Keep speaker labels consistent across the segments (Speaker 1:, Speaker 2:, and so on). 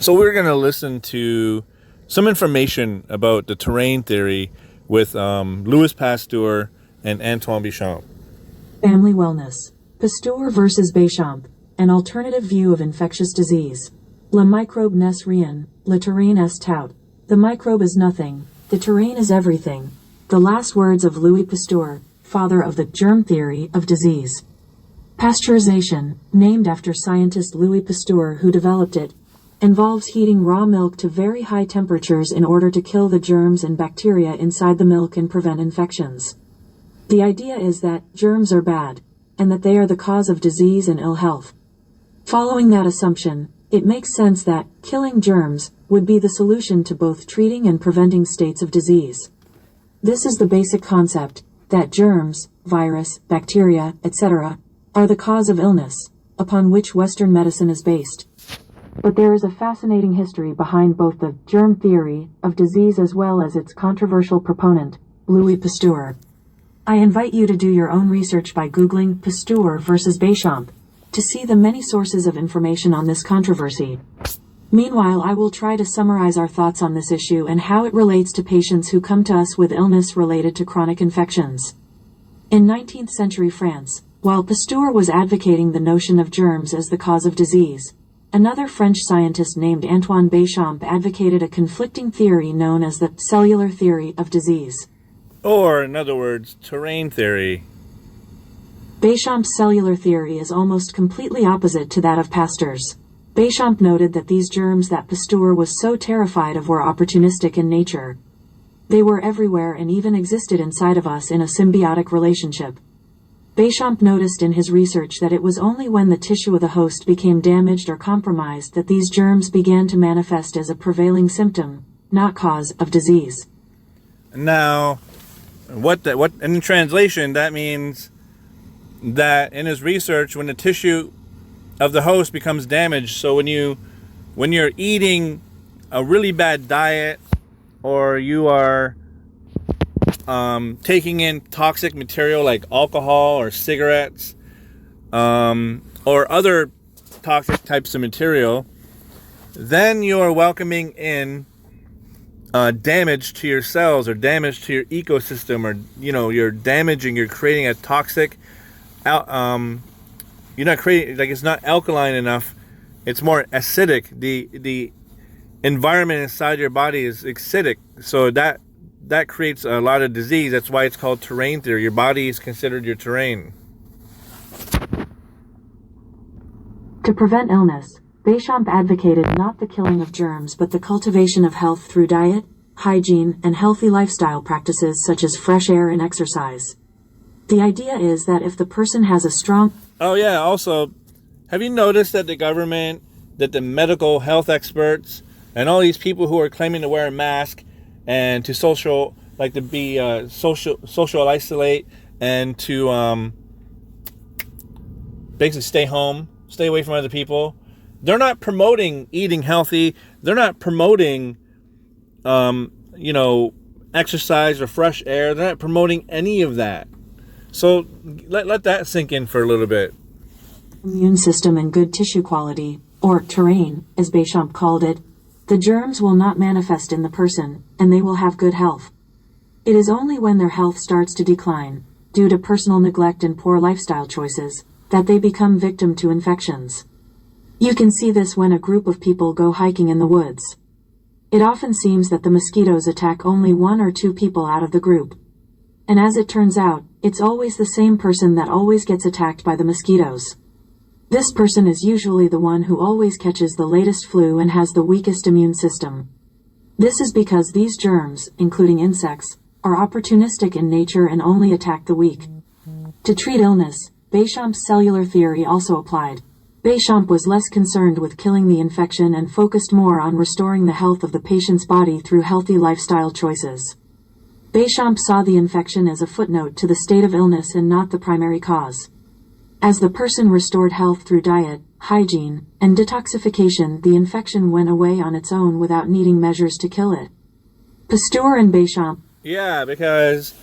Speaker 1: So we're going to listen to some information about the terrain theory with Louis Pasteur and Antoine Béchamp.
Speaker 2: Family wellness. Pasteur versus Béchamp. An alternative view of infectious disease. Le microbe n'est rien, le terrain est tout. The microbe is nothing, the terrain is everything. The last words of Louis Pasteur, father of the germ theory of disease. Pasteurization, named after scientist Louis Pasteur who developed it, involves heating raw milk to very high temperatures in order to kill the germs and bacteria inside the milk and prevent infections. The idea is that germs are bad, and that they are the cause of disease and ill health. Following that assumption, it makes sense that killing germs would be the solution to both treating and preventing states of disease. This is the basic concept, that germs, virus, bacteria, etc., are the cause of illness, upon which Western medicine is based. But there is a fascinating history behind both the germ theory of disease as well as its controversial proponent, Louis Pasteur. I invite you to do your own research by Googling Pasteur versus Béchamp to see the many sources of information on this controversy. Meanwhile, I will try to summarize our thoughts on this issue and how it relates to patients who come to us with illness related to chronic infections. In 19th century France, while Pasteur was advocating the notion of germs as the cause of disease, another French scientist named Antoine Béchamp advocated a conflicting theory known as the cellular theory of disease.
Speaker 1: Or, in other words, terrain theory.
Speaker 2: Béchamp's cellular theory is almost completely opposite to that of Pasteur's. Béchamp noted that these germs that Pasteur was so terrified of were opportunistic in nature. They were everywhere and even existed inside of us in a symbiotic relationship. Béchamp noticed in his research that it was only when the tissue of the host became damaged or compromised that these germs began to manifest as a prevailing symptom, not cause, of disease.
Speaker 1: Now, what in translation, that means that in his research, when the tissue of the host becomes damaged, so when you're eating a really bad diet, or you are taking in toxic material like alcohol or cigarettes, or other toxic types of material, then you are welcoming in damage to your cells or damage to your ecosystem, or you're creating a toxic you're not creating, like, it's not alkaline enough, it's more acidic. The environment inside your body is acidic, so that creates a lot of disease. That's why it's called terrain theory. Your body is considered your terrain.
Speaker 2: To prevent illness, Béchamp advocated not the killing of germs but the cultivation of health through diet, hygiene, and healthy lifestyle practices such as fresh air and exercise. The idea is that if the person has a strong...
Speaker 1: Oh yeah, also, have you noticed that the government, that the medical health experts, and all these people who are claiming to wear a mask and to social isolate, and to basically stay home, stay away from other people, they're not promoting eating healthy. They're not promoting, exercise or fresh air. They're not promoting any of that. So let that sink in for a little bit.
Speaker 2: Immune system and good tissue quality, or terrain, as Béchamp called it, the germs will not manifest in the person, and they will have good health. It is only when their health starts to decline, due to personal neglect and poor lifestyle choices, that they become victim to infections. You can see this when a group of people go hiking in the woods. It often seems that the mosquitoes attack only one or two people out of the group. And as it turns out, it's always the same person that always gets attacked by the mosquitoes. This person is usually the one who always catches the latest flu and has the weakest immune system. This is because these germs, including insects, are opportunistic in nature and only attack the weak. To treat illness, Béchamp's cellular theory also applied. Béchamp was less concerned with killing the infection and focused more on restoring the health of the patient's body through healthy lifestyle choices. Béchamp saw the infection as a footnote to the state of illness and not the primary cause. As the person restored health through diet, hygiene, and detoxification, the infection went away on its own without needing measures to kill it. Pasteur and Béchamp.
Speaker 1: Yeah, because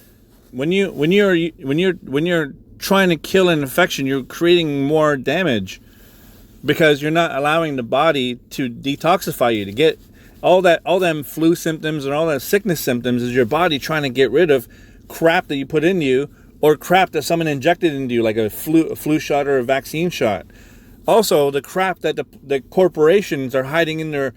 Speaker 1: when you're trying to kill an infection, you're creating more damage. because you're not allowing the body to detoxify you, to get all them flu symptoms and all that sickness symptoms is your body trying to get rid of crap that you put in you, or crap that someone injected into you, like a flu shot or a vaccine shot. Also, the crap that the corporations are hiding in their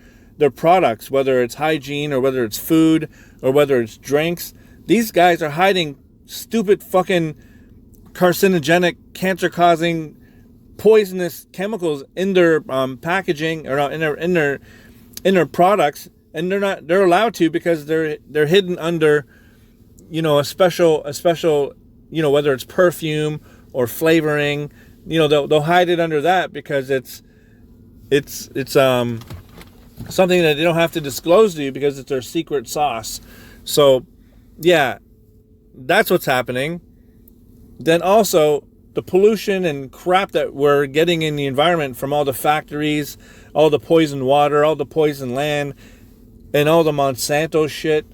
Speaker 1: products, whether it's hygiene or whether it's food or whether it's drinks. These guys are hiding stupid fucking carcinogenic, cancer-causing, poisonous chemicals in their packaging, or in their products, and they're allowed to, because they're hidden under, a special, whether it's perfume or flavoring, they'll hide it under that, because it's something that they don't have to disclose to you, because it's their secret sauce. So yeah, that's what's happening. Then also the pollution and crap that we're getting in the environment from all the factories, all the poisoned water, all the poisoned land, and all the Monsanto shit.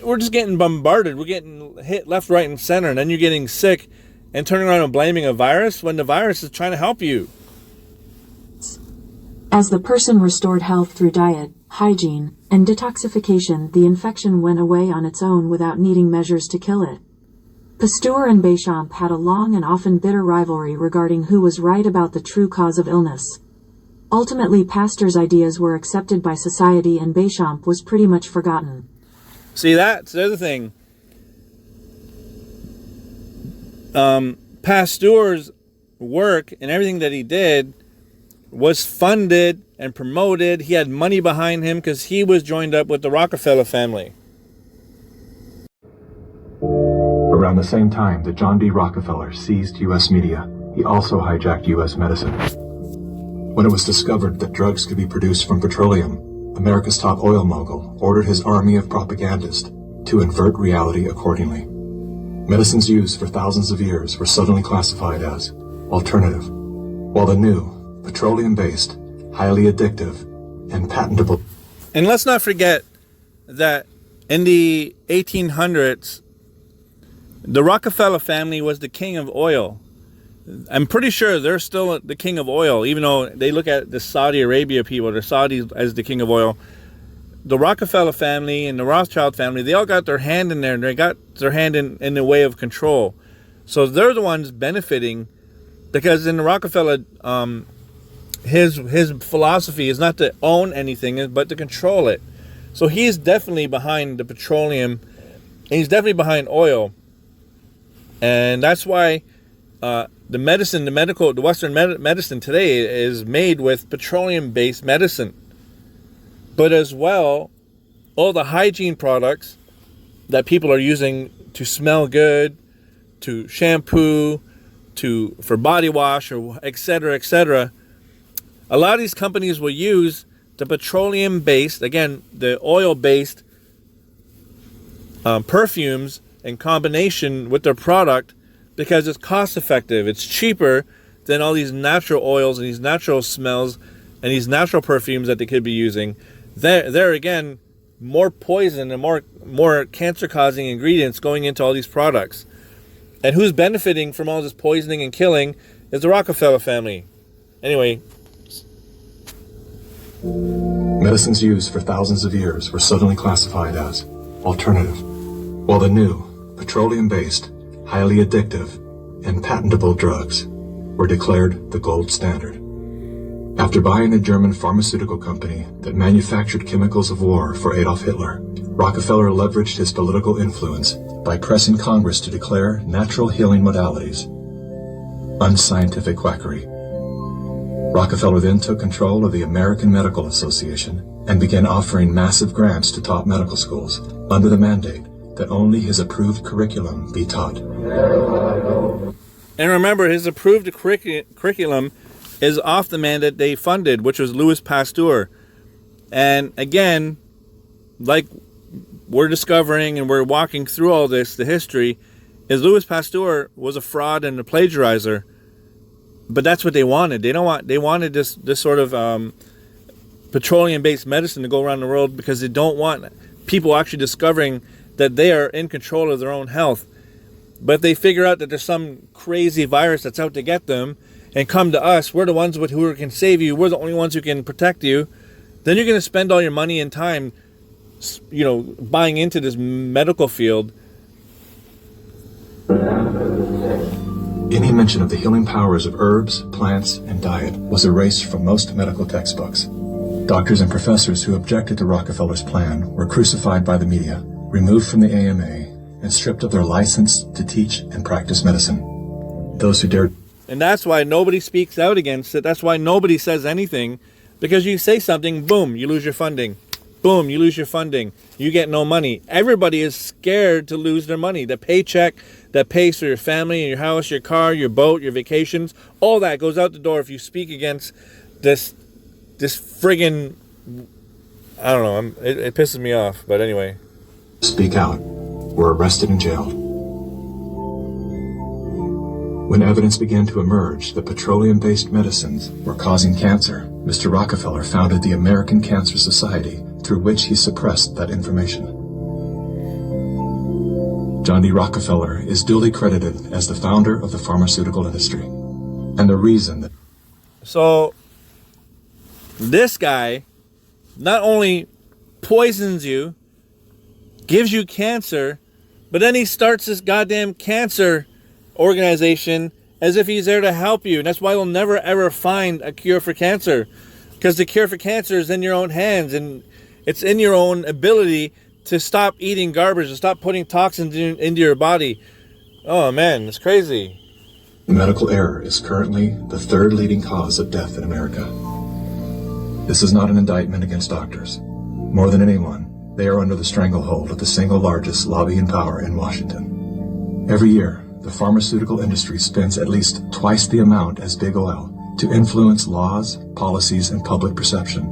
Speaker 1: We're just getting bombarded. We're getting hit left, right, and center. And then you're getting sick and turning around and blaming a virus when the virus is trying to help you.
Speaker 2: As the person restored health through diet, hygiene, and detoxification, the infection went away on its own without needing measures to kill it. Pasteur and Béchamp had a long and often bitter rivalry regarding who was right about the true cause of illness. Ultimately, Pasteur's ideas were accepted by society and Béchamp was pretty much forgotten.
Speaker 1: See, that's the other thing. Pasteur's work and everything that he did was funded and promoted. He had money behind him because he was joined up with the Rockefeller family.
Speaker 3: Around the same time that John D. Rockefeller seized U.S. media, he also hijacked U.S. medicine. When it was discovered that drugs could be produced from petroleum, America's top oil mogul ordered his army of propagandists to invert reality accordingly. Medicines used for thousands of years were suddenly classified as alternative, while the new, petroleum-based, highly addictive, and patentable...
Speaker 1: And let's not forget that in the 1800s, the Rockefeller family was the king of oil. I'm pretty sure they're still the king of oil, even though they look at the Saudi Arabia people, the Saudis, as the king of oil. The Rockefeller family and the Rothschild family, they all got their hand in there, and they got their hand in the way of control. So they're the ones benefiting, because in the Rockefeller, his philosophy is not to own anything, but to control it. So he's definitely behind the petroleum, and he's definitely behind oil. And that's why the Western medicine today is made with petroleum-based medicine. But as well, all the hygiene products that people are using to smell good, to shampoo, for body wash, or etc., a lot of these companies will use the petroleum-based, again, the oil-based perfumes in combination with their product, because it's cost effective. It's cheaper than all these natural oils and these natural smells and these natural perfumes that they could be using. There again, more poison and more cancer-causing ingredients going into all these products. And who's benefiting from all this poisoning and killing is the Rockefeller family. Anyway.
Speaker 3: Medicines used for thousands of years were suddenly classified as alternative, while the new, petroleum-based, highly addictive, and patentable drugs were declared the gold standard. After buying a German pharmaceutical company that manufactured chemicals of war for Adolf Hitler, Rockefeller leveraged his political influence by pressing Congress to declare natural healing modalities unscientific quackery. Rockefeller then took control of the American Medical Association and began offering massive grants to top medical schools under the mandate that only his approved curriculum be taught.
Speaker 1: And remember, his approved curriculum is off the man that they funded, which was Louis Pasteur. And again, like we're discovering and we're walking through all this, the history, is Louis Pasteur was a fraud and a plagiarizer. But that's what they wanted. They wanted this sort of petroleum-based medicine to go around the world, because they don't want people actually discovering that they are in control of their own health. But if they figure out that there's some crazy virus that's out to get them, and come to us, we're the ones who can save you, we're the only ones who can protect you, then you're going to spend all your money and time, buying into this medical field.
Speaker 3: Any mention of the healing powers of herbs, plants, and diet was erased from most medical textbooks. Doctors and professors who objected to Rockefeller's plan were crucified by the media, removed from the AMA, and stripped of their license to teach and practice medicine. Those who dared...
Speaker 1: And that's why nobody speaks out against it. That's why nobody says anything. Because you say something, boom, you lose your funding. Boom, you lose your funding. You get no money. Everybody is scared to lose their money. The paycheck that pays for your family and your house, your car, your boat, your vacations, all that goes out the door if you speak against this friggin', I don't know, it pisses me off, but anyway.
Speaker 3: Speak out, were arrested and jailed. When evidence began to emerge that petroleum-based medicines were causing cancer, Mr. Rockefeller founded the American Cancer Society, through which he suppressed that information. John D. Rockefeller is duly credited as the founder of the pharmaceutical industry, and the reason that...
Speaker 1: So, this guy not only poisons you, gives you cancer, but then he starts this goddamn cancer organization as if he's there to help you. And that's why we'll never ever find a cure for cancer, because the cure for cancer is in your own hands, and it's in your own ability to stop eating garbage, to stop putting toxins into your body. Oh man, it's crazy.
Speaker 3: Medical error is currently the third leading cause of death in America. This is not an indictment against doctors. More than anyone, they are under the stranglehold of the single largest lobbying power in Washington. Every year, the pharmaceutical industry spends at least twice the amount as big oil to influence laws, policies, and public perception.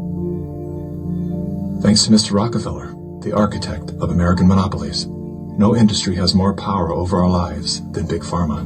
Speaker 3: Thanks to Mr. Rockefeller, the architect of American monopolies, no industry has more power over our lives than Big Pharma.